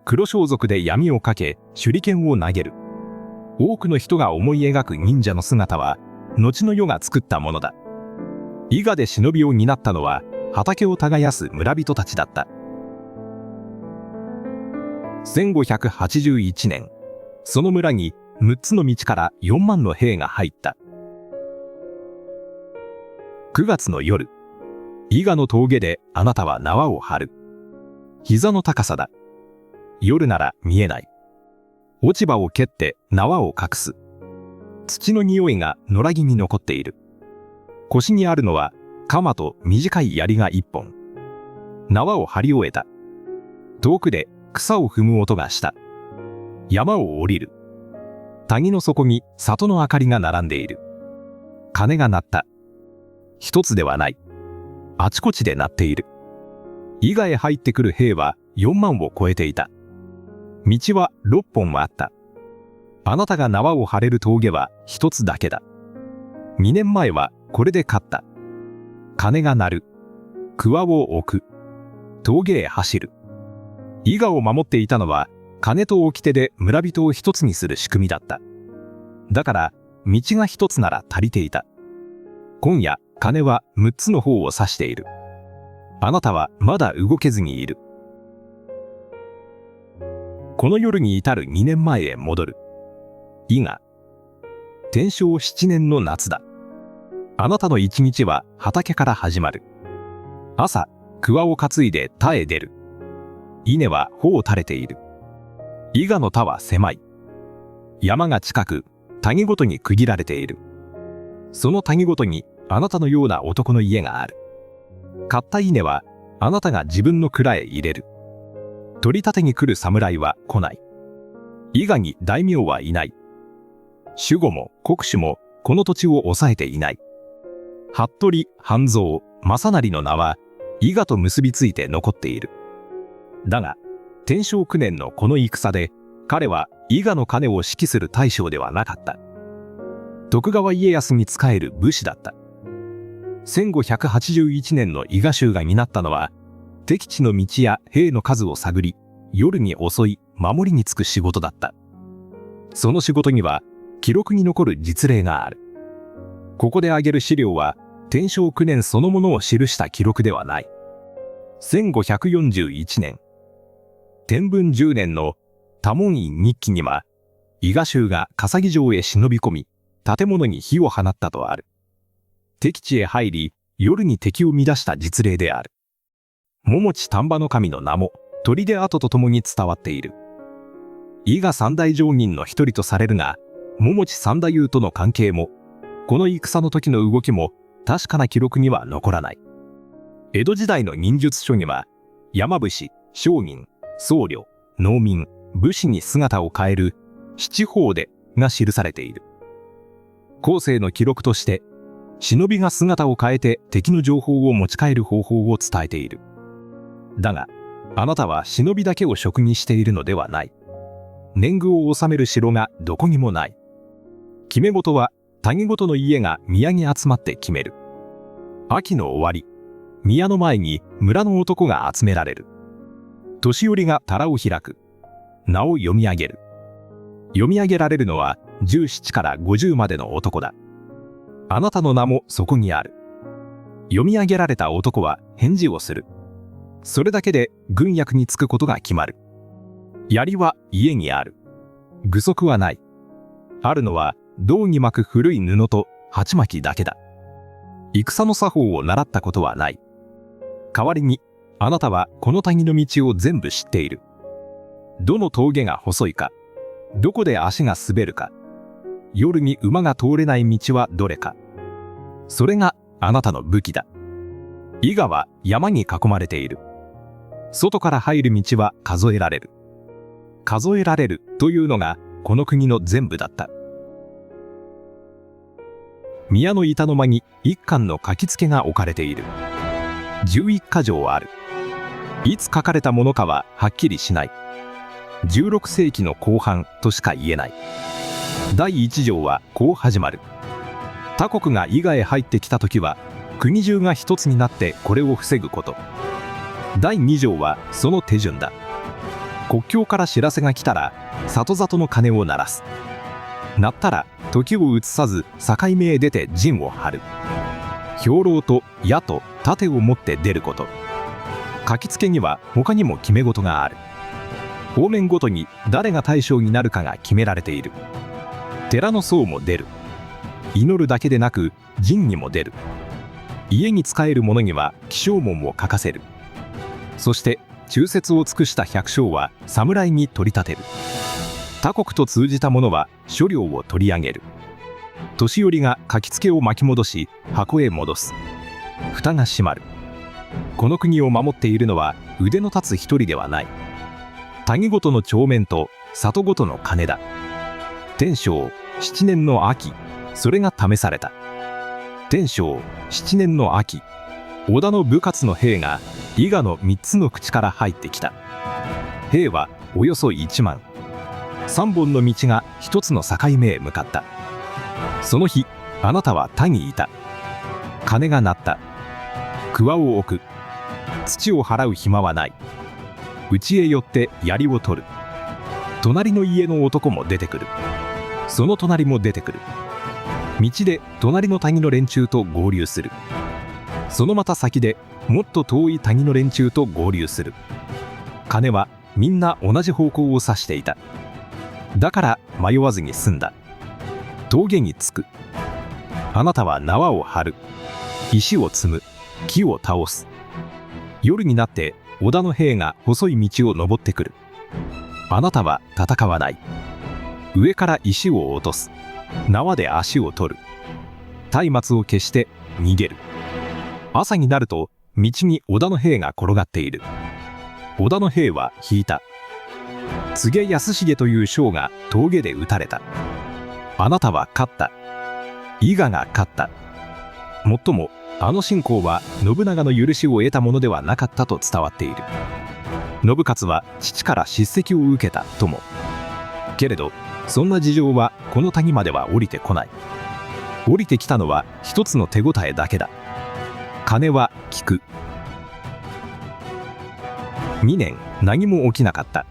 黒装束で闇をかけ手裏剣を投げる。多くの人が思い描く忍者の姿は後の世が作ったものだ。伊賀で忍びを担ったのは畑を耕す村人たちだった。1581年、その村に6つの道から4万の兵が入った。9月の夜、伊賀の峠であなたは縄を張る。膝の高さだ。夜なら見えない。落ち葉を蹴って縄を隠す。土の匂いが野良木に残っている。腰にあるのは鎌と短い槍が1本。縄を張り終えた。遠くで草を踏む音がした。山を降りる。谷の底に里の明かりが並んでいる。鐘が鳴った。一つではない。あちこちで鳴っている。伊賀へ入ってくる兵は4万を超えていた。道は6本はあった。あなたが縄を張れる峠は一つだけだ。2年前はこれで勝った。鐘が鳴る。桑を置く。峠へ走る。伊賀を守っていたのは鐘と掟で村人を一つにする仕組みだった。だから道が一つなら足りていた。今夜鐘は6つの方を指している。あなたはまだ動けずにいる。この夜に至る2年前へ戻る。伊賀。天正7年の夏だ。あなたの一日は畑から始まる。朝、桑を担いで田へ出る。稲は穂を垂れている。伊賀の田は狭い。山が近く、谷ごとに区切られている。その谷ごとにあなたのような男の家がある。買った稲はあなたが自分の蔵へ入れる。取り立てに来る侍は来ない。伊賀に大名はいない。守護も国主もこの土地を抑えていない。服部半蔵正成の名は伊賀と結びついて残っている。だが天正9年のこの戦で彼は伊賀の金を指揮する大将ではなかった。徳川家康に仕える武士だった。1581年の伊賀衆が担ったのは敵地の道や兵の数を探り夜に襲い守りにつく仕事だった。その仕事には記録に残る実例がある。ここで挙げる資料は天正9年そのものを記した記録ではない。1541年天文10年の多聞院日記には伊賀衆が笠木城へ忍び込み建物に火を放ったとある。敵地へ入り夜に敵を乱した実例である。桃地丹波守の名も砦跡とともに伝わっている。伊賀三大上人の一人とされるが桃地三太夫との関係もこの戦の時の動きも確かな記録には残らない。江戸時代の忍術書には山伏、商人、僧侶、農民、武士に姿を変える七法でが記されている。後世の記録として忍びが姿を変えて敵の情報を持ち帰る方法を伝えている。だがあなたは忍びだけを職にしているのではない。年貢を納める城がどこにもない。決め事は谷ごとの家が宮に集まって決める。秋の終わり、宮の前に村の男が集められる。年寄りが棚を開く。名を読み上げる。読み上げられるのは17から50までの男だ。あなたの名もそこにある。読み上げられた男は返事をする。それだけで軍役に就くことが決まる。槍は家にある。具足はない。あるのは胴に巻く古い布と鉢巻きだけだ。戦の作法を習ったことはない。代わりにあなたはこの谷の道を全部知っている。どの峠が細いか、どこで足が滑るか、夜に馬が通れない道はどれか。それがあなたの武器だ。伊賀は山に囲まれている。外から入る道は数えられる。数えられるというのがこの国の全部だった。宮の板の間に一巻の書き付けが置かれている。11か条ある。いつ書かれたものかははっきりしない。16世紀の後半としか言えない。第1条はこう始まる。他国が伊賀へ入ってきた時は国中が一つになってこれを防ぐこと。第2条はその手順だ。国境から知らせが来たら里里の鐘を鳴らす。鳴ったら時を移さず境目へ出て陣を張る。兵糧と矢と盾を持って出ること。書きつけには他にも決め事がある。方面ごとに誰が大将になるかが決められている。寺の僧も出る。祈るだけでなく陣にも出る。家に仕える者には起請文を書かせる。そして忠節を尽くした百姓は侍に取り立てる。他国と通じた者は所領を取り上げる。年寄りが書きつけを巻き戻し箱へ戻す。蓋が閉まる。この国を守っているのは腕の立つ一人ではない。谷ごとの帳面と里ごとの鐘だ。天正7年の秋、それが試された。天正7年の秋、織田の部活の兵が伊賀の3つの口から入ってきた。兵はおよそ1万。3本の道が1つの境目へ向かった。その日、あなたは田にいた。鐘が鳴った。桑を置く。土を払う暇はない。家へ寄って槍を取る。隣の家の男も出てくる。その隣も出てくる。道で隣の谷の連中と合流する。そのまた先でもっと遠い谷の連中と合流する。鐘はみんな同じ方向を指していた。だから迷わずに済んだ。峠に着く。あなたは縄を張る。石を積む。木を倒す。夜になって織田の兵が細い道を登ってくる。あなたは戦わない。上から石を落とす。縄で足を取る。松明を消して逃げる。朝になると道に織田の兵が転がっている。織田の兵は引いた。柘植安重という将が峠で撃たれた。あなたは勝った。伊賀が勝った。もっともあの信仰は信長の許しを得たものではなかったと伝わっている。信雄は父から叱責を受けたとも。けれどそんな事情はこの谷までは降りてこない。降りてきたのは一つの手応えだけだ。鐘は聞く。2年何も起きなかった。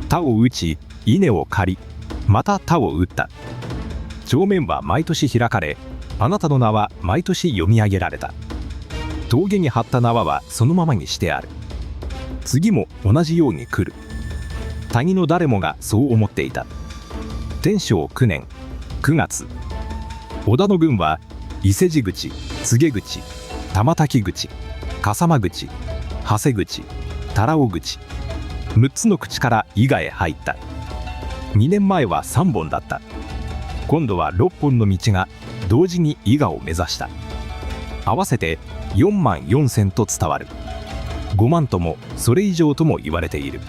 田を打ち稲を刈り、また田を打った。帳面は毎年開かれ、あなたの名は毎年読み上げられた。峠に張った縄はそのままにしてある。次も同じように来る。谷の誰もがそう思っていた。天正9年9月、織田の軍は伊勢路口、柘植口、玉滝口、笠間口、長谷口、多良尾口、6つの口から伊賀へ入った。2年前は3本だった。今度は6本の道が同時に伊賀を目指した。合わせて4万4千と伝わる。5万ともそれ以上とも言われている。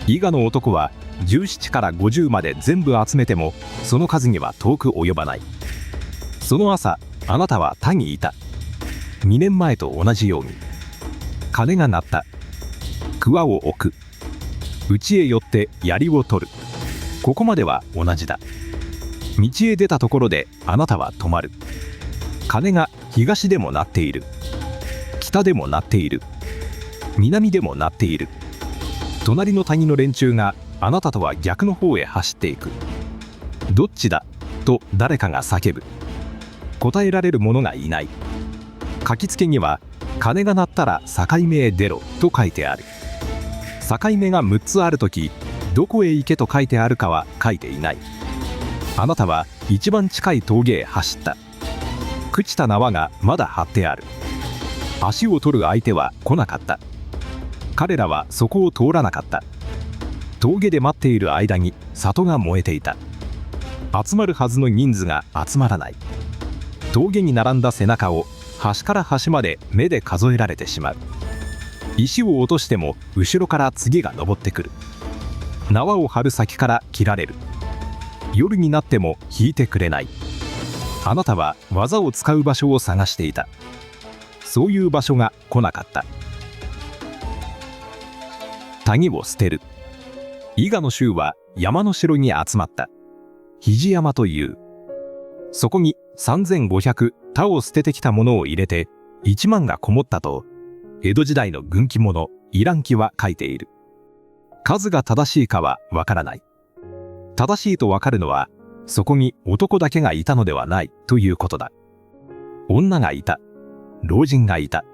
伊賀の男は17から50まで全部集めてもその数には遠く及ばない。その朝、あなたは田にいた。2年前と同じように。鐘が鳴った。桑を置く。家へ寄って槍を取る。ここまでは同じだ。道へ出たところであなたは止まる。鐘が東でも鳴っている。北でも鳴っている。南でも鳴っている。隣の谷の連中があなたとは逆の方へ走っていく。どっちだと誰かが叫ぶ。答えられる者がいない。書きつけには鐘が鳴ったら境目へ出ろと書いてある。境目が6つあるとき、どこへ行けと書いてあるかは書いていない。あなたは一番近い峠へ走った。朽ちた縄がまだ張ってある。足を取る相手は来なかった。彼らはそこを通らなかった。峠で待っている間に里が燃えていた。集まるはずの人数が集まらない。峠に並んだ背中を端から端まで目で数えられてしまう。石を落としても後ろから次が登ってくる。縄を張る先から切られる。夜になっても引いてくれない。あなたは技を使う場所を探していた。そういう場所が来なかった。谷を捨てる。伊賀の衆は山の城に集まった。肘山という。そこに3500田を捨ててきたものを入れて1万がこもったと江戸時代の軍記物イラン記は書いている。数が正しいかはわからない。正しいとわかるのは、そこに男だけがいたのではないということだ。女がいた。老人がいた。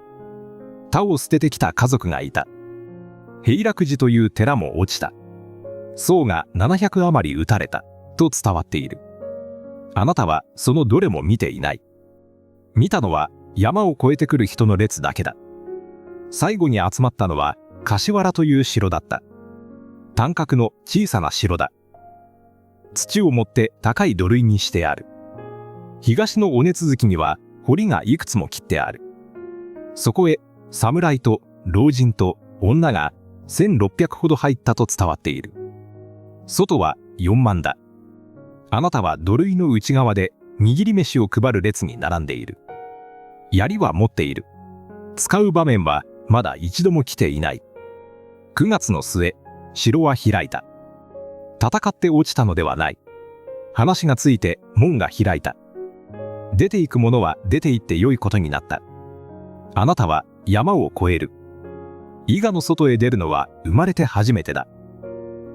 他を捨ててきた家族がいた。平楽寺という寺も落ちた。僧が700余り撃たれたと伝わっている。あなたはそのどれも見ていない。見たのは山を越えてくる人の列だけだ。最後に集まったのは柏原という城だった。単角の小さな城だ。土を盛って高い土塁にしてある。東の尾根続きには堀がいくつも切ってある。そこへ侍と老人と女が1600ほど入ったと伝わっている。外は4万だ。あなたは土塁の内側で握り飯を配る列に並んでいる。槍は持っている。使う場面はまだ一度も来ていない。9月の末、城は開いた。戦って落ちたのではない。話がついて門が開いた。出ていく者は出て行って良いことになった。あなたは山を越える。伊賀の外へ出るのは生まれて初めてだ。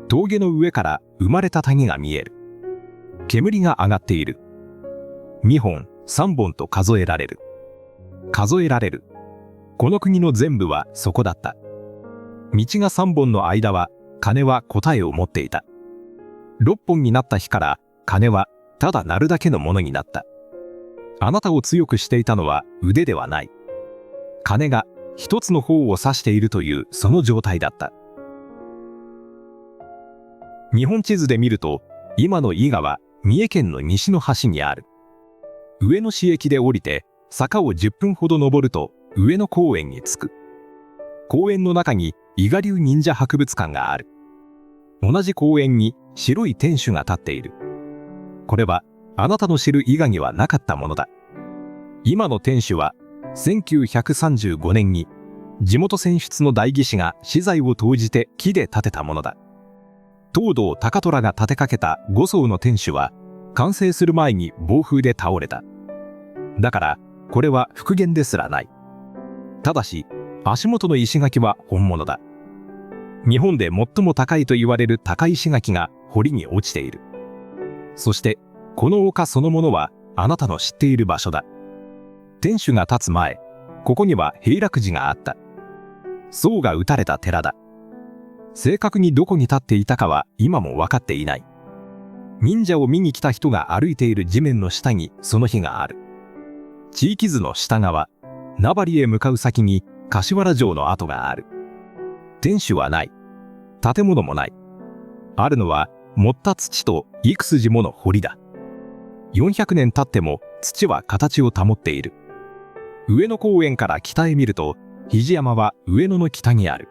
峠の上から生まれた谷が見える。煙が上がっている。2本、3本と数えられる。数えられる。この国の全部はそこだった。道が3本の間は、鐘は答えを持っていた。6本になった日から、鐘はただ鳴るだけのものになった。あなたを強くしていたのは腕ではない。鐘が一つの方を指しているというその状態だった。日本地図で見ると、今の伊賀は三重県の西の端にある。上野市駅で降りて坂を10分ほど登ると上野公園に着く。公園の中に伊賀流忍者博物館がある。同じ公園に白い天守が立っている。これはあなたの知る伊賀にはなかったものだ。今の天守は1935年に地元選出の代議士が私財を投じて木で建てたものだ。東堂高虎が建てかけた5層の天守は完成する前に暴風で倒れた。だからこれは復元ですらない。ただし足元の石垣は本物だ。日本で最も高いと言われる高石垣が堀に落ちている。そしてこの丘そのものはあなたの知っている場所だ。天守が建つ前、ここには平楽寺があった。僧が撃たれた寺だ。正確にどこに立っていたかは今も分かっていない。忍者を見に来た人が歩いている地面の下にその碑がある。地域図の下側、名張へ向かう先に柏原城の跡がある。天守はない。建物もない。あるのは盛った土と幾筋もの堀だ。400年経っても土は形を保っている。上野公園から北へ見ると、肘山は上野の北にある。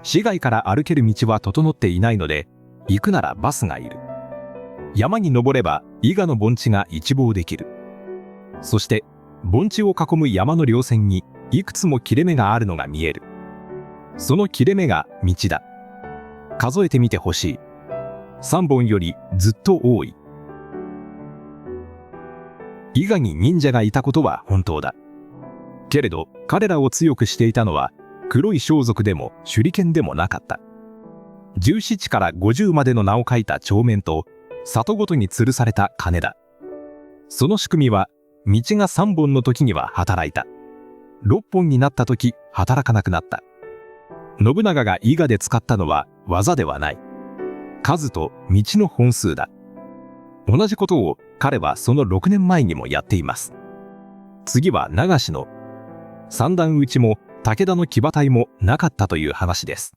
市街から歩ける道は整っていないので、行くならバスがいる。山に登れば伊賀の盆地が一望できる。そして盆地を囲む山の稜線にいくつも切れ目があるのが見える。その切れ目が道だ。数えてみてほしい。3本よりずっと多い。伊賀に忍者がいたことは本当だ。けれど彼らを強くしていたのは黒い装束でも手裏剣でもなかった。17から50までの名を書いた帳面と里ごとに吊るされた鐘だ。その仕組みは道が3本の時には働いた。6本になった時働かなくなった。信長が伊賀で使ったのは技ではない。数と道の本数だ。同じことを彼はその6年前にもやっています。次は長篠。三段打ちも武田の騎馬隊もなかったという話です。